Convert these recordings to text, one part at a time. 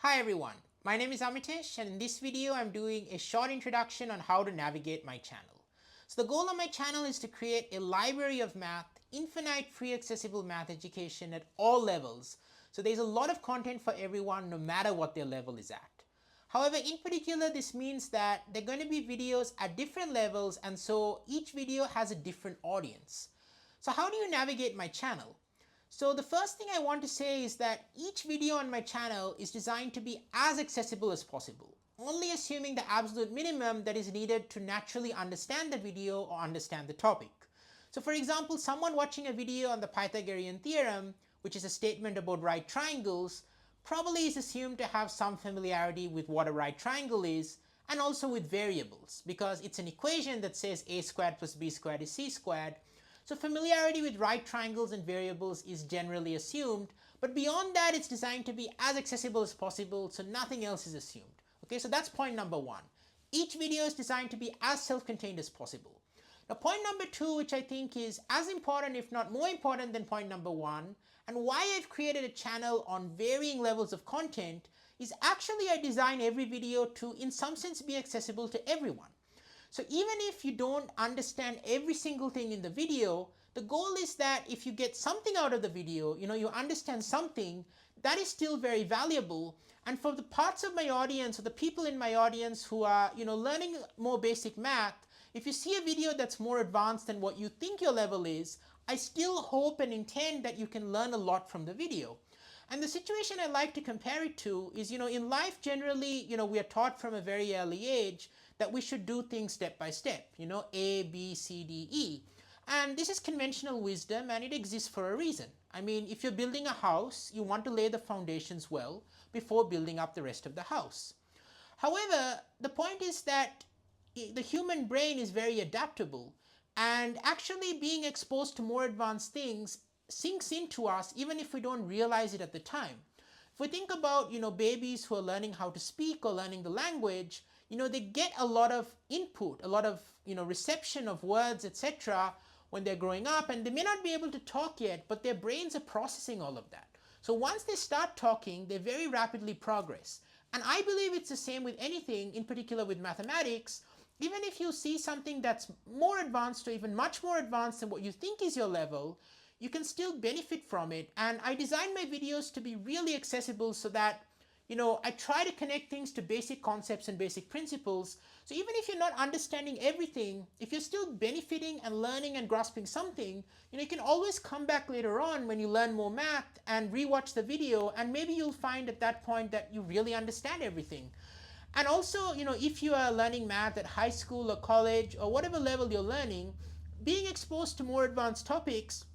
Hi everyone, my name is Amitesh and in this video I'm doing a short introduction on how to navigate my channel. So the goal of my channel is to create a library of math, infinite free accessible math education at all levels. So there's a lot of content for everyone no matter what their level is at. However, in particular this means that there are going to be videos at different levels and so each video has a different audience. So how do you navigate my channel? So the first thing I want to say is that each video on my channel is designed to be as accessible as possible, only assuming the absolute minimum that is needed to naturally understand the video or understand the topic. So for example, someone watching a video on the Pythagorean theorem, which is a statement about right triangles, probably is assumed to have some familiarity with what a right triangle is and also with variables, because it's an equation that says a squared plus b squared is c squared. So familiarity with right triangles and variables is generally assumed, but beyond that it's designed to be as accessible as possible so nothing else is assumed. Okay, so that's point number one. Each video is designed to be as self-contained as possible. Now point number two, which I think is as important if not more important than point number one, and why I've created a channel on varying levels of content, is actually I design every video to in some sense be accessible to everyone. So even if you don't understand every single thing in the video, the goal is that if you get something out of the video, you understand something, that is still very valuable. And for the parts of my audience or the people in my audience who are, learning more basic math, if you see a video that's more advanced than what you think your level is, I still hope and intend that you can learn a lot from the video. And the situation I like to compare it to is, in life generally, we are taught from a very early age that we should do things step by step, A, B, C, D, E. And this is conventional wisdom and it exists for a reason. I mean, if you're building a house, you want to lay the foundations well before building up the rest of the house. However, the point is that the human brain is very adaptable and actually being exposed to more advanced things sinks into us even if we don't realize it at the time. If we think about babies who are learning how to speak or learning the language, they get a lot of input, a lot of reception of words, etc. when they're growing up, and they may not be able to talk yet, but their brains are processing all of that. So once they start talking, they very rapidly progress. And I believe it's the same with anything, in particular with mathematics. Even if you see something that's more advanced or even much more advanced than what you think is your level, you can still benefit from it. And I design my videos to be really accessible so that I try to connect things to basic concepts and basic principles. So even if you're not understanding everything, if you're still benefiting and learning and grasping something, you can always come back later on when you learn more math and rewatch the video, and maybe you'll find at that point that you really understand everything. And also, if you are learning math at high school or college or whatever level you're learning, being exposed to more advanced topics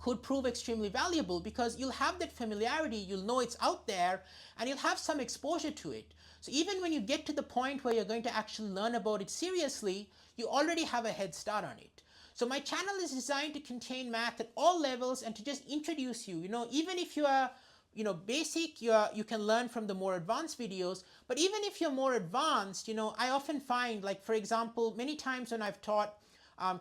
could prove extremely valuable because you'll have that familiarity, you'll know it's out there, and you'll have some exposure to it. So even when you get to the point where you're going to actually learn about it seriously, you already have a head start on it. So my channel is designed to contain math at all levels and to just introduce you, even if you are basic, you can learn from the more advanced videos. But even if you're more advanced, I often find, like for example, many times when I've taught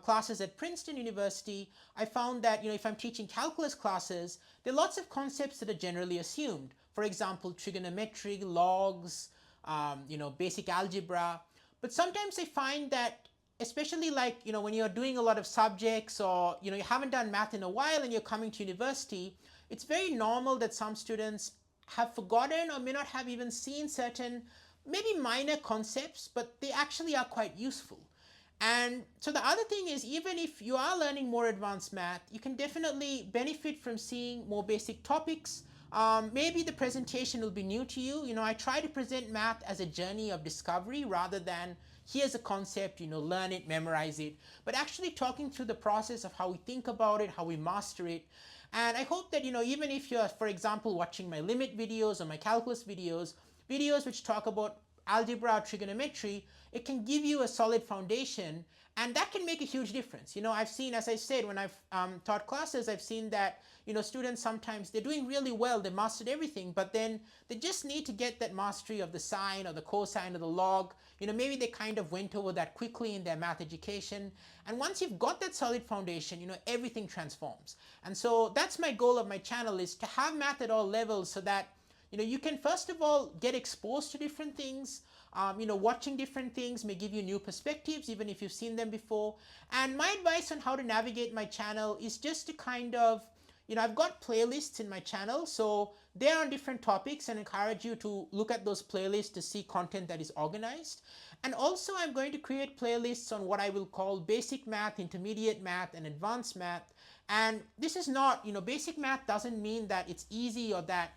classes at Princeton University, I found that if I'm teaching calculus classes, there are lots of concepts that are generally assumed. For example, trigonometry, logs, basic algebra. But sometimes I find that, especially like when you're doing a lot of subjects or you haven't done math in a while and you're coming to university, it's very normal that some students have forgotten or may not have even seen certain maybe minor concepts, but they actually are quite useful. And so the other thing is, even if you are learning more advanced math, you can definitely benefit from seeing more basic topics. Maybe the presentation will be new to you. I try to present math as a journey of discovery rather than here's a concept, learn it, memorize it, but actually talking through the process of how we think about it, how we master it. And I hope that, even if you're, for example, watching my limit videos or my calculus videos, videos which talk about algebra or trigonometry, it can give you a solid foundation, and that can make a huge difference. I've seen, as I said, when I've taught classes, I've seen that students sometimes they're doing really well, they mastered everything, but then they just need to get that mastery of the sine or the cosine or the log. Maybe they kind of went over that quickly in their math education, and once you've got that solid foundation, everything transforms. And so that's my goal of my channel, is to have math at all levels so that you can first of all get exposed to different things. Watching different things may give you new perspectives, even if you've seen them before. And my advice on how to navigate my channel is just to kind of, I've got playlists in my channel, so they're on different topics, and encourage you to look at those playlists to see content that is organized. And also I'm going to create playlists on what I will call basic math, intermediate math, and advanced math. And this is not, basic math doesn't mean that it's easy, or that,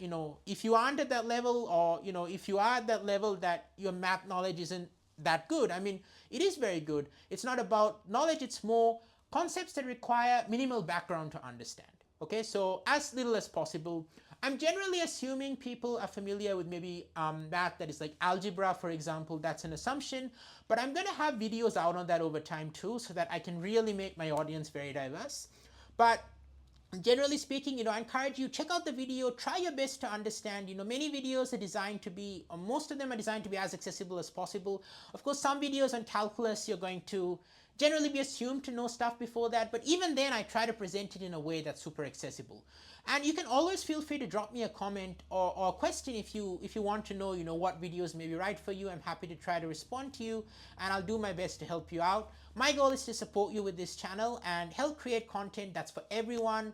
if you aren't at that level, or, if you are at that level, that your math knowledge isn't that good. I mean, it is very good. It's not about knowledge, it's more concepts that require minimal background to understand. Okay, so as little as possible. I'm generally assuming people are familiar with maybe math that is like algebra, for example. That's an assumption, but I'm going to have videos out on that over time too, so that I can really make my audience very diverse. But generally speaking, I encourage you, check out the video, try your best to understand. Many videos are designed to be, or most of them are designed to be as accessible as possible. Of course, some videos on calculus, you're going to generally be assumed to know stuff before that, but even then I try to present it in a way that's super accessible. And you can always feel free to drop me a comment or a question if you want to know, what videos may be right for you. I'm happy to try to respond to you, and I'll do my best to help you out. My goal is to support you with this channel and help create content that's for everyone,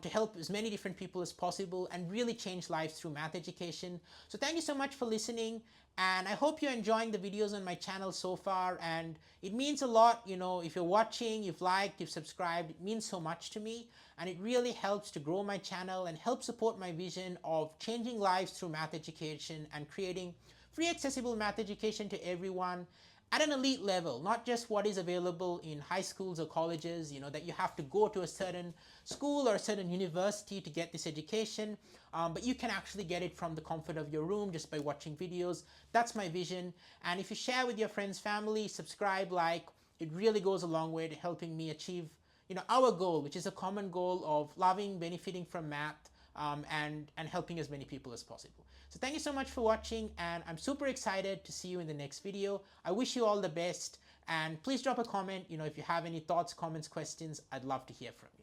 to help as many different people as possible and really change lives through math education. So thank you so much for listening, and I hope you're enjoying the videos on my channel so far. And it means a lot, if you're watching, you've liked, you've subscribed, it means so much to me, and it really helps to grow my channel and help support my vision of changing lives through math education and creating free accessible math education to everyone at an elite level, not just what is available in high schools or colleges, that you have to go to a certain school or a certain university to get this education, but you can actually get it from the comfort of your room just by watching videos. That's my vision. And if you share with your friends, family, subscribe, like, it really goes a long way to helping me achieve, our goal, which is a common goal of loving, benefiting from math, and helping as many people as possible. So thank you so much for watching, and I'm super excited to see you in the next video. I wish you all the best, and please drop a comment, if you have any thoughts, comments, questions. I'd love to hear from you.